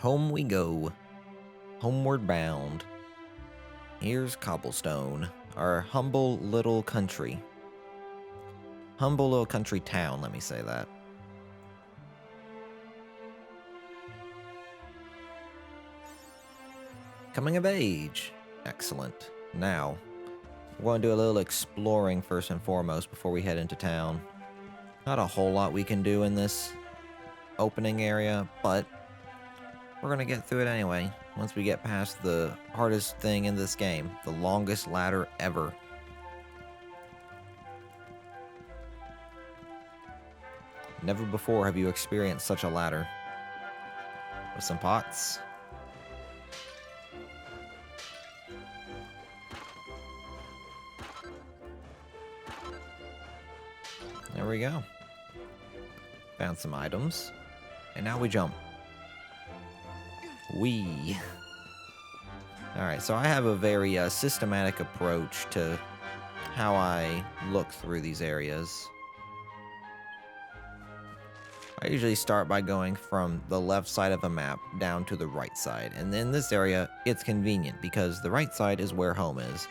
home we go. Homeward bound. Here's Cobblestone, our humble little country. Humble little country town, let me say that. Coming of age. Excellent. Now, we're going to do a little exploring first and foremost before we head into town. Not a whole lot we can do in this opening area, but we're going to get through it anyway. Once we get past the hardest thing in this game, the longest ladder ever. Never before have you experienced such a ladder. With some pots. There we go. Found some items. And now we jump. Whee. Alright, so I have a very systematic approach to how I look through these areas. I usually start by going from the left side of a map down to the right side. And in this area, it's convenient because the right side is where home is.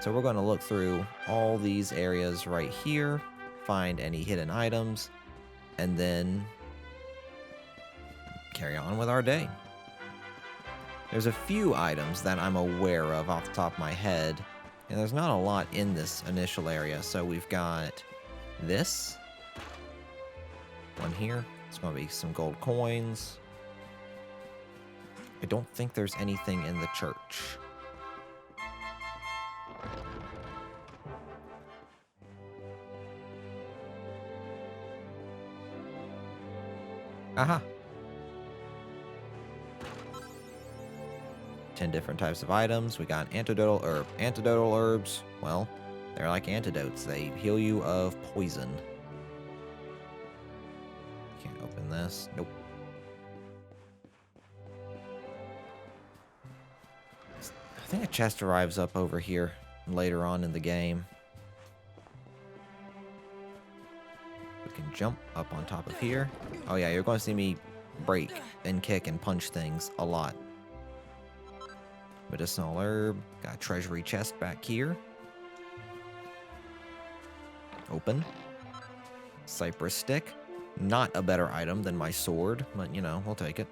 So we're going to look through all these areas right here, find any hidden items, and then carry on with our day. There's a few items that I'm aware of off the top of my head, and there's not a lot in this initial area. So we've got this one here. It's going to be some gold coins. I don't think there's anything in the church. Aha. 10 different types of items. We got antidotal herbs. Well, they're like antidotes. They heal you of poison. Can't open this. Nope. I think a chest arrives up over here later on in the game. We can jump up on top of here. Oh yeah, you're going to see me break and kick and punch things a lot. Medicinal herb. Got a treasury chest back here. Open. Cypress stick. Not a better item than my sword, but you know, we'll take it.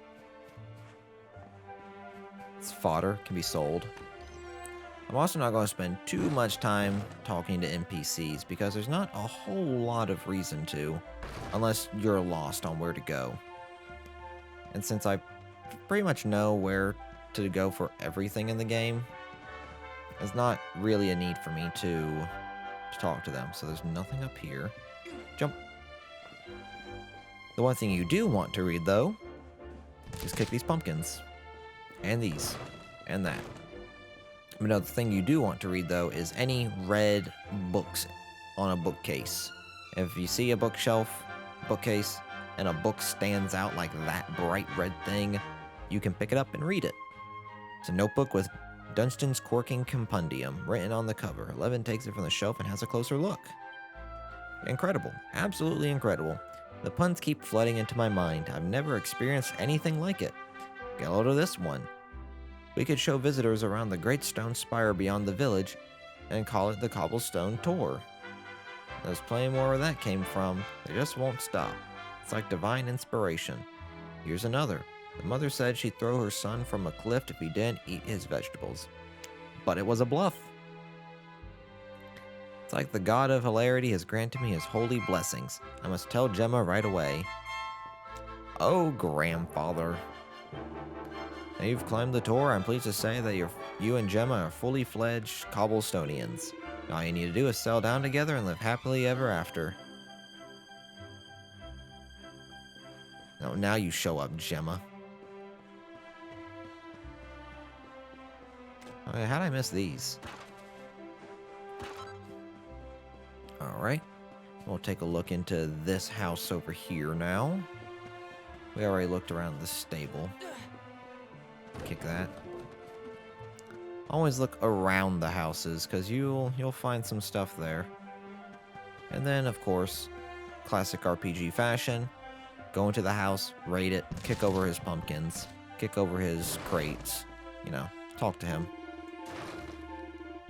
It's fodder, can be sold. I'm also not going to spend too much time talking to NPCs because there's not a whole lot of reason to, unless you're lost on where to go. And since I pretty much know where to go for everything in the game, there's not really a need for me to talk to them. So there's nothing up here. Jump. The one thing you do want to read, though, is kick these pumpkins. And these. And that. Another thing you do want to read, though, is any red books on a bookcase. If you see a bookcase, and a book stands out like that bright red thing, you can pick it up and read it. It's a notebook with Dunstan's Corking Compendium written on the cover. Levin takes it from the shelf and has a closer look. Incredible. Absolutely incredible. The puns keep flooding into my mind. I've never experienced anything like it. Get a load of this one. We could show visitors around the great stone spire beyond the village and call it the Cobblestone Tour. There's plenty more where that came from. They just won't stop. It's like divine inspiration. Here's another. The mother said she'd throw her son from a cliff if he didn't eat his vegetables. But it was a bluff. It's like the god of hilarity has granted me his holy blessings. I must tell Gemma right away. Oh, grandfather. Now you've climbed the tour. I'm pleased to say that you and Gemma are fully fledged Cobblestonians. All you need to do is settle down together and live happily ever after. Oh, now you show up, Gemma. Okay, how'd I miss these? Alright. We'll take a look into this house over here now. We already looked around the stable. Kick that. Always look around the houses, because you'll find some stuff there. And then, of course, classic RPG fashion. Go into the house, raid it, kick over his pumpkins. kick over his crates, you know, talk to him.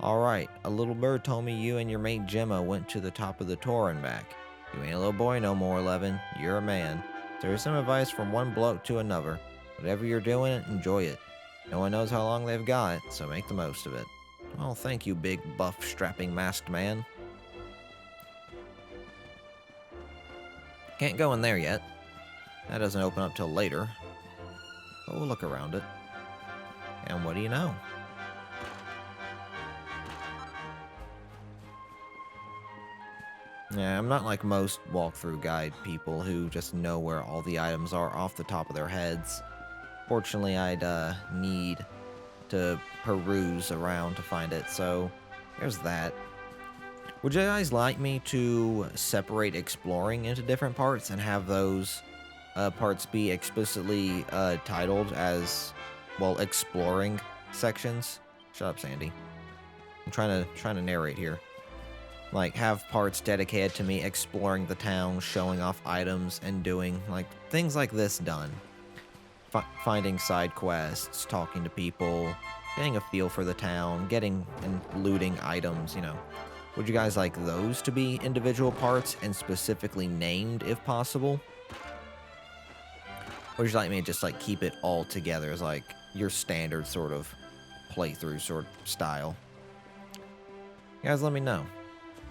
Alright, a little bird told me you and your mate Gemma went to the top of the tower and back. You ain't a little boy no more, Levin. You're a man. There's some advice from one bloke to another. Whatever you're doing, enjoy it. No one knows how long they've got, so make the most of it. Oh, thank you, big, buff, strapping, masked man. Can't go in there yet. That doesn't open up till later. But we'll look around it. And what do you know? Yeah, I'm not like most walkthrough guide people who just know where all the items are off the top of their heads. Fortunately, I'd need to peruse around to find it, so there's that. Would you guys like me to separate exploring into different parts and have those parts be explicitly titled as, well, exploring sections? Shut up, Sandy. I'm trying to narrate here. Like, have parts dedicated to me exploring the town, showing off items, and doing, like, things like this done. Finding side quests, talking to people, getting a feel for the town, getting and looting items, you know. Would you guys like those to be individual parts and specifically named if possible? Or would you like me to just, like, keep it all together as, like, your standard sort of playthrough sort of style? You guys let me know.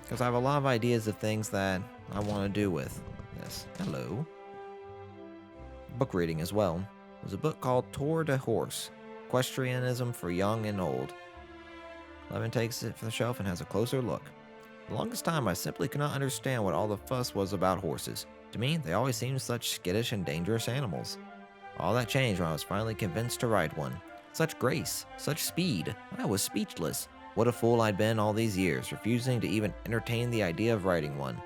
Because I have a lot of ideas of things that I want to do with this. Hello. Book reading as well. There's a book called Tour de Horse, Equestrianism for Young and Old. Levin takes it from the shelf and has a closer look. For the longest time, I simply could not understand what all the fuss was about horses. To me, they always seemed such skittish and dangerous animals. All that changed when I was finally convinced to ride one. Such grace, such speed. I was speechless. What a fool I'd been all these years, refusing to even entertain the idea of riding one.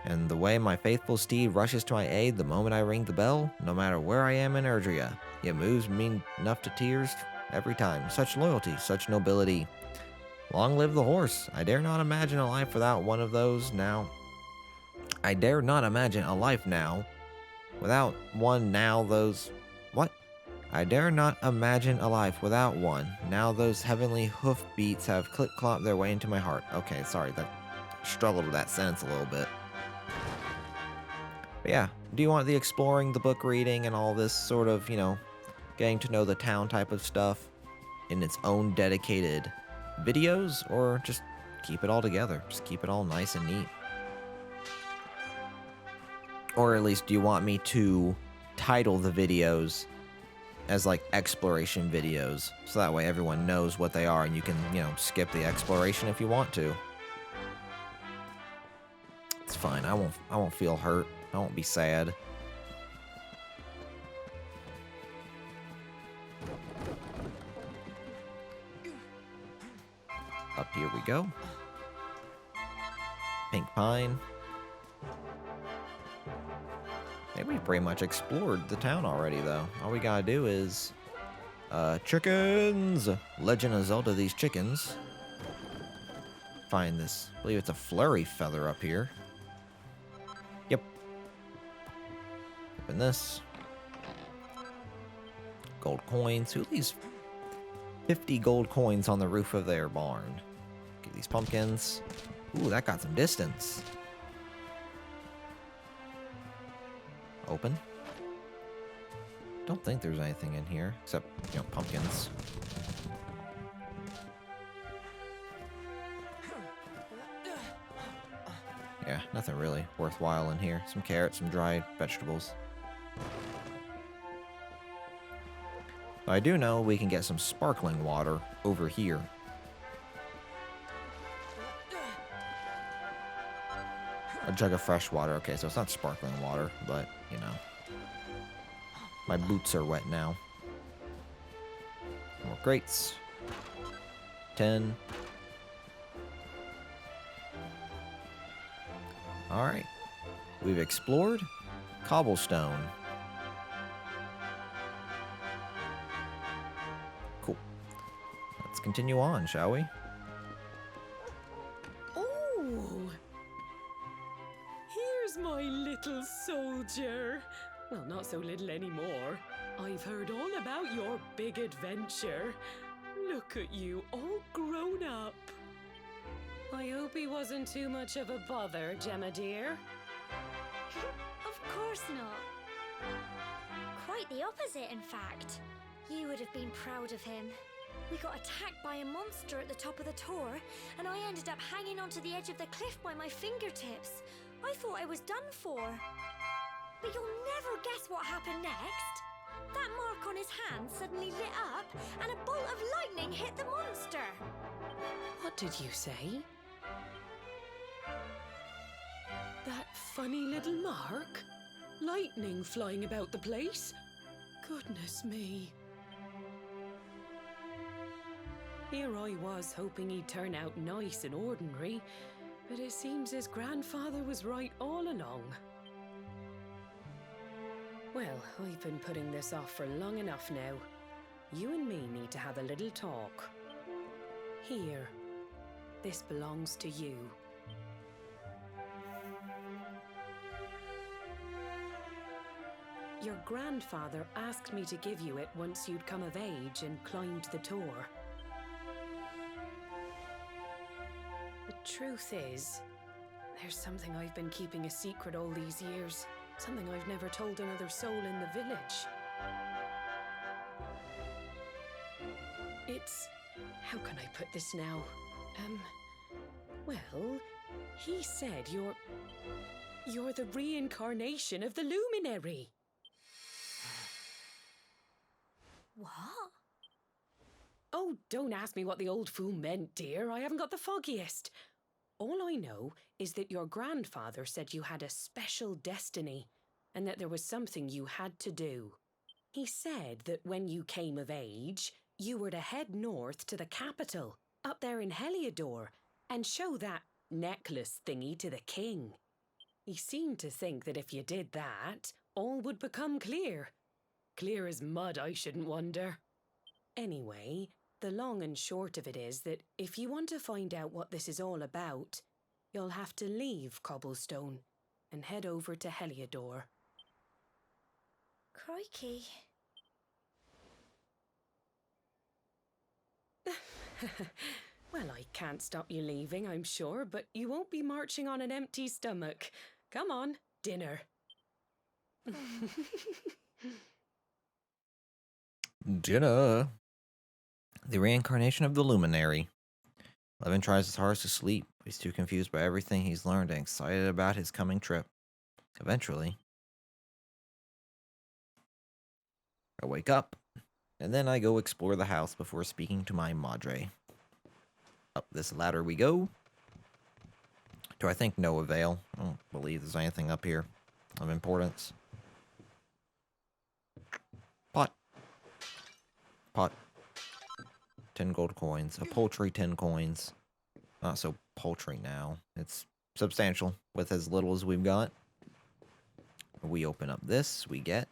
And the way my faithful steed rushes to my aid the moment I ring the bell, no matter where I am in Erdrea, it moves me enough to tears every time. Such loyalty, such nobility. Long live the horse. I dare not imagine a life without one of those now. I dare not imagine a life now without one now those... What? I dare not imagine a life without one. Now those heavenly hoofbeats have clip-clopped their way into my heart. Okay, sorry, that struggled with that sentence a little bit. But yeah, do you want the exploring, the book reading, and all this sort of, you know, getting to know the town type of stuff in its own dedicated videos? Or just keep it all together? Just keep it all nice and neat? Or at least, do you want me to title the videos as like exploration videos, so that way everyone knows what they are and you can, you know, skip the exploration if you want to? It's fine. I won't feel hurt. I won't be sad. Up here we go. Pink Pine. Maybe we've pretty much explored the town already, though. All we gotta do is... chickens! Legend of Zelda, these chickens. Find this. I believe it's a flurry feather up here. Yep. Open this. Gold coins. Who leaves 50 gold coins on the roof of their barn? Get these pumpkins. Ooh, that got some distance. Open. Don't think there's anything in here except, you know, pumpkins. Yeah, nothing really worthwhile in here. Some carrots, some dried vegetables. But I do know we can get some sparkling water over here. A jug of fresh water. Okay, so it's not sparkling water, but, you know. My boots are wet now. More crates. 10. Alright. We've explored cobblestone. Cool. Let's continue on, shall we? Oh! Here's my little soldier. Well, not so little anymore. I've heard all about your big adventure. Look at you, all grown up. I hope he wasn't too much of a bother, Gemma dear. Of course not. Quite the opposite, in fact. You would have been proud of him. We got attacked by a monster at the top of the tour, and I ended up hanging onto the edge of the cliff by my fingertips. I thought I was done for. But you'll never guess what happened next. That mark on his hand suddenly lit up, and a bolt of lightning hit the monster. What did you say? That funny little mark? Lightning flying about the place? Goodness me. Here I was hoping he'd turn out nice and ordinary, but it seems his grandfather was right all along. Well, I've been putting this off for long enough now. You and me need to have a little talk. Here, this belongs to you. Your grandfather asked me to give you it once you'd come of age and climbed the tour. The truth is, there's something I've been keeping a secret all these years. Something I've never told another soul in the village. It's... how can I put this now? Well, he said you're the reincarnation of the Luminary. What? Oh, don't ask me what the old fool meant, dear. I haven't got the foggiest. All I know is that your grandfather said you had a special destiny and that there was something you had to do. He said that when you came of age, you were to head north to the capital, up there in Heliodor, and show that necklace thingy to the king. He seemed to think that if you did that, all would become clear. Clear as mud, I shouldn't wonder. Anyway, the long and short of it is that if you want to find out what this is all about, you'll have to leave Cobblestone and head over to Heliodor. Crikey. Well, I can't stop you leaving, I'm sure, but you won't be marching on an empty stomach. Come on, dinner. Jenna. The reincarnation of the Luminary. Levin tries his hardest to sleep, but he's too confused by everything he's learned and excited about his coming trip. Eventually, I wake up, and then I go explore the house before speaking to my madre. Up this ladder we go. To I think no avail. I don't believe there's anything up here of importance. Pot. 10 gold coins. A paltry 10 coins. Not so paltry now. It's substantial with as little as we've got. We open up this, we get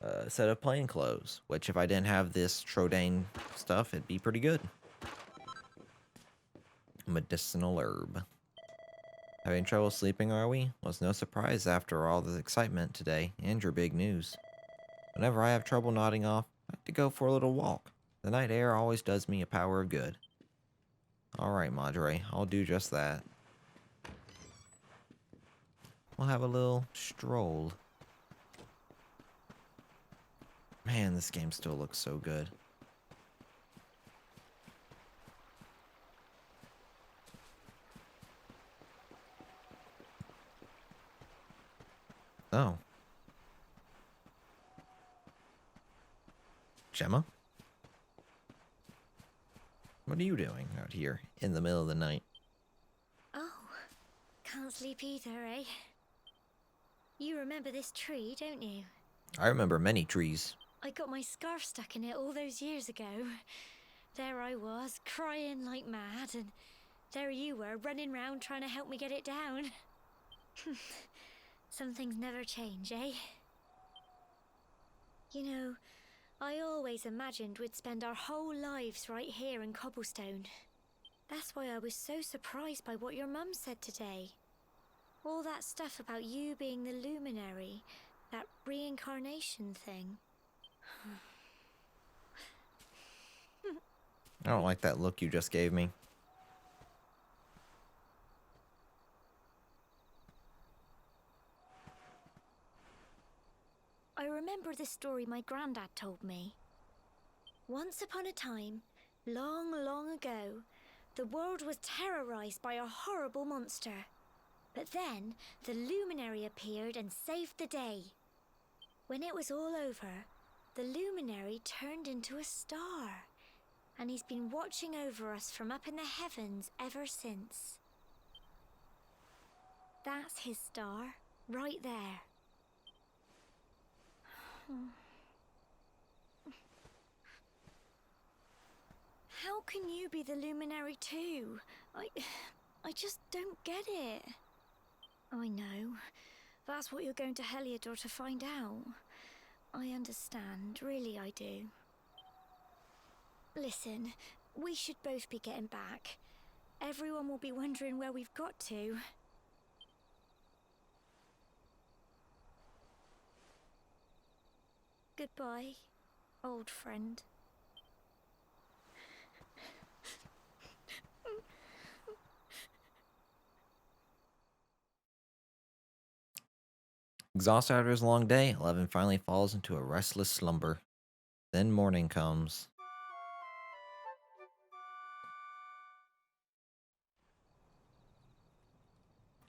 a set of plain clothes, which if I didn't have this Trodaine stuff, it'd be pretty good. Medicinal herb. Having trouble sleeping, are we? Well, it's no surprise after all the excitement today and your big news. Whenever I have trouble nodding off, I like to go for a little walk. The night air always does me a power of good. Alright, Madre, I'll do just that. We'll have a little stroll. Man, this game still looks so good. Oh. Gemma? What are you doing out here in the middle of the night? Oh, can't sleep either, eh? You remember this tree, don't you? I remember many trees. I got my scarf stuck in it all those years ago. There I was, crying like mad, and there you were, running round trying to help me get it down. Some things never change, eh? You know, I always imagined we'd spend our whole lives right here in Cobblestone. That's why I was so surprised by what your mum said today. All that stuff about you being the Luminary. That reincarnation thing. I don't like that look you just gave me. I remember the story my granddad told me. Once upon a time, long, long ago, the world was terrorized by a horrible monster. But then, the luminary appeared and saved the day. When it was all over, the luminary turned into a star. And he's been watching over us from up in the heavens ever since. That's his star, right there. How can you be the luminary too? I just don't get it. I know. That's what you're going to Heliodor to find out. I understand, really I do. Listen, we should both be getting back. Everyone will be wondering where we've got to. Goodbye, old friend. Exhausted after his long day, Eleven finally falls into a restless slumber. Then morning comes.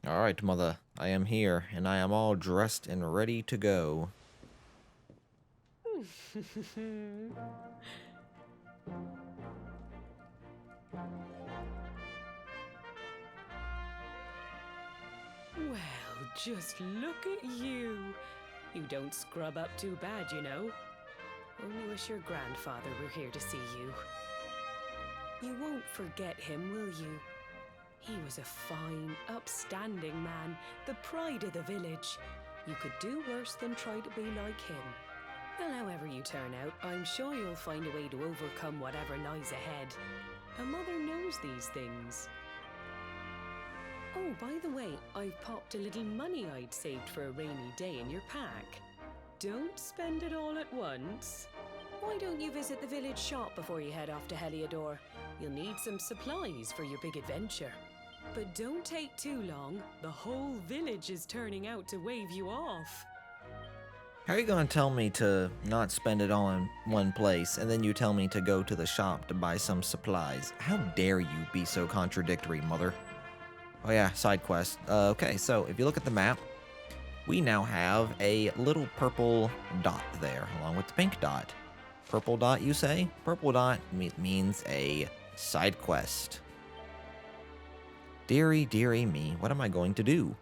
Alright, mother, I am here, and I am all dressed and ready to go. Well, just look at you. You don't scrub up too bad, you know. Only wish your grandfather were here to see you. You won't forget him, will you? He was a fine, upstanding man, the pride of the village. You could do worse than try to be like him. Well, however you turn out, I'm sure you'll find a way to overcome whatever lies ahead. A mother knows these things. Oh, by the way, I've popped a little money I'd saved for a rainy day in your pack. Don't spend it all at once. Why don't you visit the village shop before you head off to Heliodor? You'll need some supplies for your big adventure. But don't take too long. The whole village is turning out to wave you off. How are you going to tell me to not spend it all in one place, and then you tell me to go to the shop to buy some supplies? How dare you be so contradictory, mother? Oh yeah, side quest. Okay, so if you look at the map, we now have a little purple dot there, along with the pink dot. Purple dot, you say? Purple dot means a side quest. Dearie, dearie me, what am I going to do?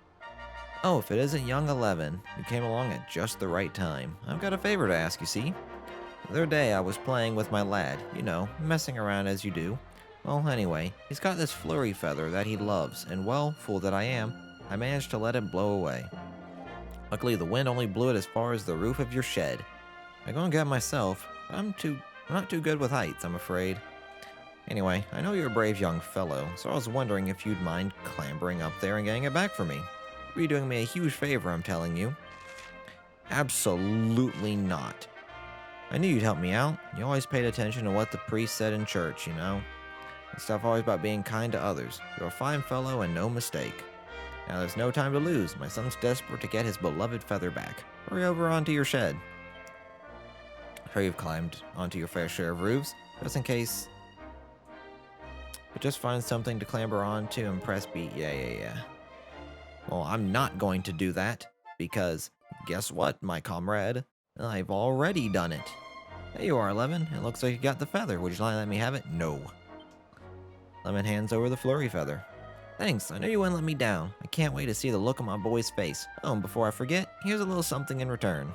Oh, if it isn't young 11, you came along at just the right time. I've got a favor to ask, you see. The other day I was playing with my lad, you know, messing around as you do. Well, anyway, he's got this flurry feather that he loves, and well, fool that I am, I managed to let it blow away. Luckily, the wind only blew it as far as the roof of your shed. I go and get it myself, but I'm not too good with heights, I'm afraid. Anyway, I know you're a brave young fellow, so I was wondering if you'd mind clambering up there and getting it back for me. You're doing me a huge favor, I'm telling you. Absolutely not. I knew you'd help me out. You always paid attention to what the priest said in church, you know. And stuff always about being kind to others. You're a fine fellow and no mistake. Now there's no time to lose. My son's desperate to get his beloved feather back. Hurry over onto your shed. I'm sure you've climbed onto your fair share of roofs, just in case. But just find something to clamber onto and press B. Yeah. Well, I'm not going to do that, because guess what, my comrade? I've already done it. There you are, 11. It looks like you got the feather. Would you let me have it? No. 11 hands over the flurry feather. Thanks, I know you wouldn't let me down. I can't wait to see the look on my boy's face. Oh, and before I forget, here's a little something in return.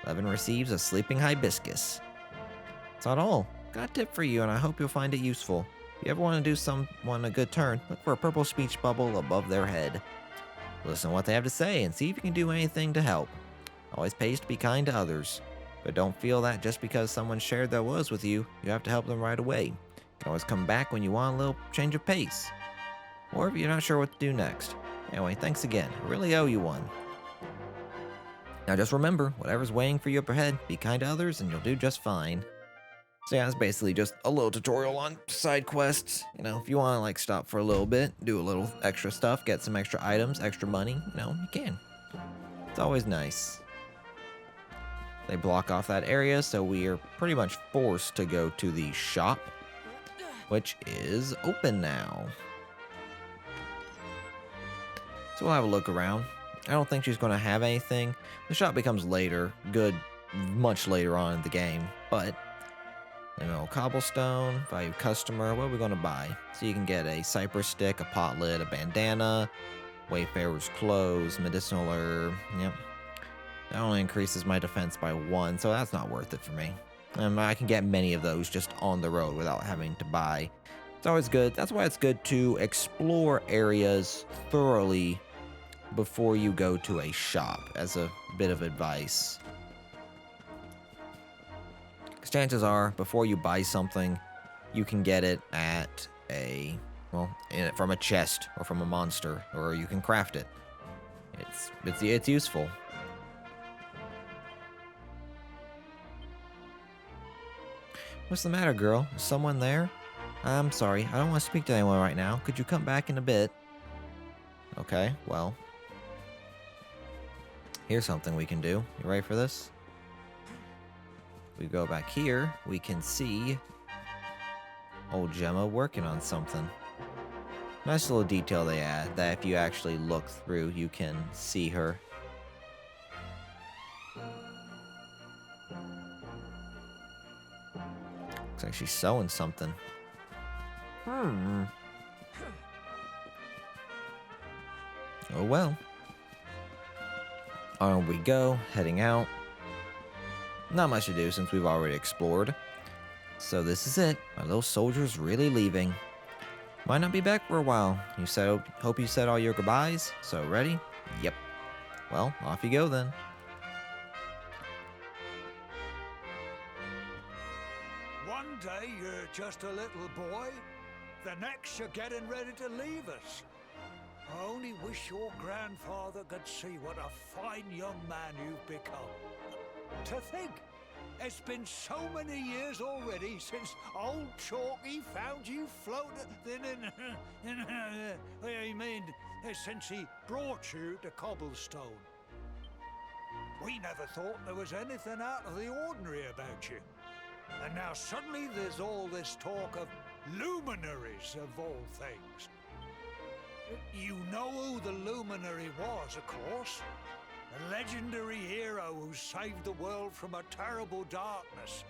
11 receives a sleeping hibiscus. That's not all. Got a tip for you, and I hope you'll find it useful. If you ever want to do someone a good turn, look for a purple speech bubble above their head. Listen to what they have to say and see if you can do anything to help. Always pays to be kind to others. But don't feel that just because someone shared their woes with you, you have to help them right away. You can always come back when you want a little change of pace. Or if you're not sure what to do next. Anyway, thanks again. I really owe you one. Now just remember, whatever's waiting for you up ahead, be kind to others and you'll do just fine. So yeah, it's basically just a little tutorial on side quests. You know, if you want to like stop for a little bit, do a little extra stuff, get some extra items, extra money, you know, you can. It's always nice. They block off that area, so we are pretty much forced to go to the shop, which is open now. So we'll have a look around. I don't think she's going to have anything. The shop becomes later, much later on in the game, but you know, cobblestone, value customer, what are we going to buy? So you can get a cypress stick, a pot lid, a bandana, wayfarer's clothes, medicinal herb, yep. That only increases my defense by 1, so that's not worth it for me. I can get many of those just on the road without having to buy. It's always good. That's why it's good to explore areas thoroughly before you go to a shop, as a bit of advice. Because chances are, before you buy something, you can get it at from a chest or from a monster, or you can craft it. It's useful. What's the matter, girl? Is someone there? I'm sorry, I don't want to speak to anyone right now. Could you come back in a bit? Okay, well. Here's something we can do. You ready for this? We go back here, we can see old Gemma working on something. Nice little detail they add, that if you actually look through, you can see her. Looks like she's sewing something. Oh well. On we go, heading out. Not much to do since we've already explored. So this is it. My little soldier's really leaving. Might not be back for a while. Hope you said all your goodbyes. So ready? Yep. Well, off you go then. One day you're just a little boy, the next you're getting ready to leave us. I only wish your grandfather could see what a fine young man you've become. To think, it's been so many years already since old Chalky found you floating since he brought you to Cobblestone. We never thought there was anything out of the ordinary about you. And now suddenly there's all this talk of luminaries of all things. You know who the luminary was, of course. A legendary hero who saved the world from a terrible darkness.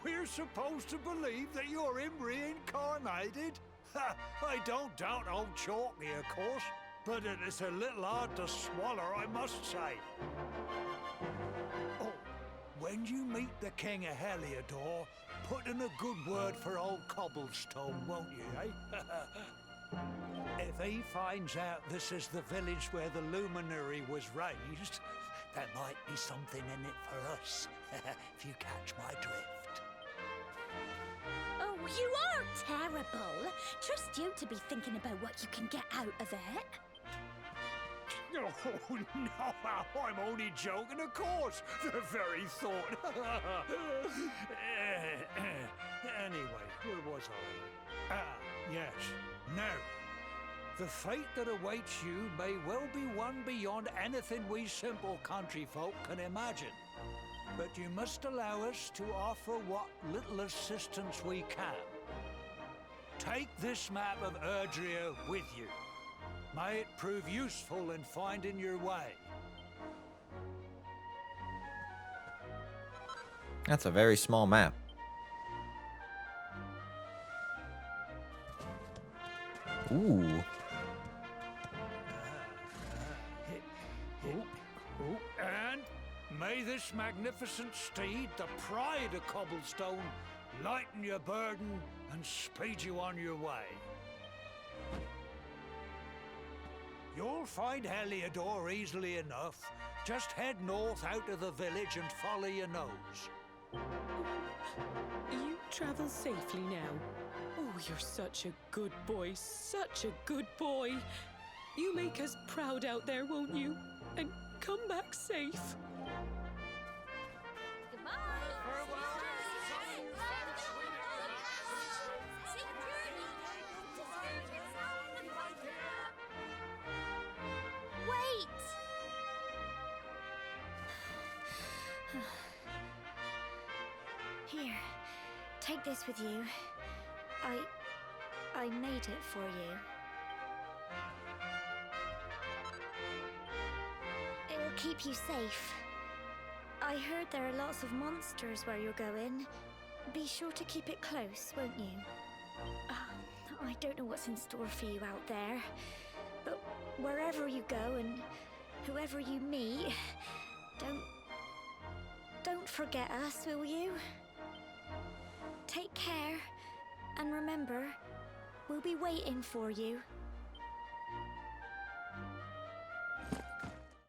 We're supposed to believe that you're him reincarnated? I don't doubt old Chalky, of course, but it's a little hard to swallow, I must say. Oh, when you meet the King of Heliodor, put in a good word for old Cobblestone, won't you, eh? If he finds out this is the village where the luminary was raised, there might be something in it for us, if you catch my drift. Oh, you are terrible. Trust you to be thinking about what you can get out of it. Oh, no, I'm only joking, of course. The very thought. Anyway, where was I? Yes. Now, the fate that awaits you may well be one beyond anything we simple country folk can imagine. But you must allow us to offer what little assistance we can. Take this map of Erdrea with you. May it prove useful in finding your way. That's a very small map. Ooh. And may this magnificent steed, the pride of Cobblestone, lighten your burden and speed you on your way. You'll find Heliodor easily enough. Just head north out of the village and follow your nose. You travel safely now. Oh, you're such a good boy, such a good boy. You make us proud out there, won't you? And come back safe. Wait! Here, take this with you. I made it for you. It'll keep you safe. I heard there are lots of monsters where you're going. Be sure to keep it close, won't you? I don't know what's in store for you out there, but wherever you go and whoever you meet, don't forget us, will you? Take care, and remember, we'll be waiting for you.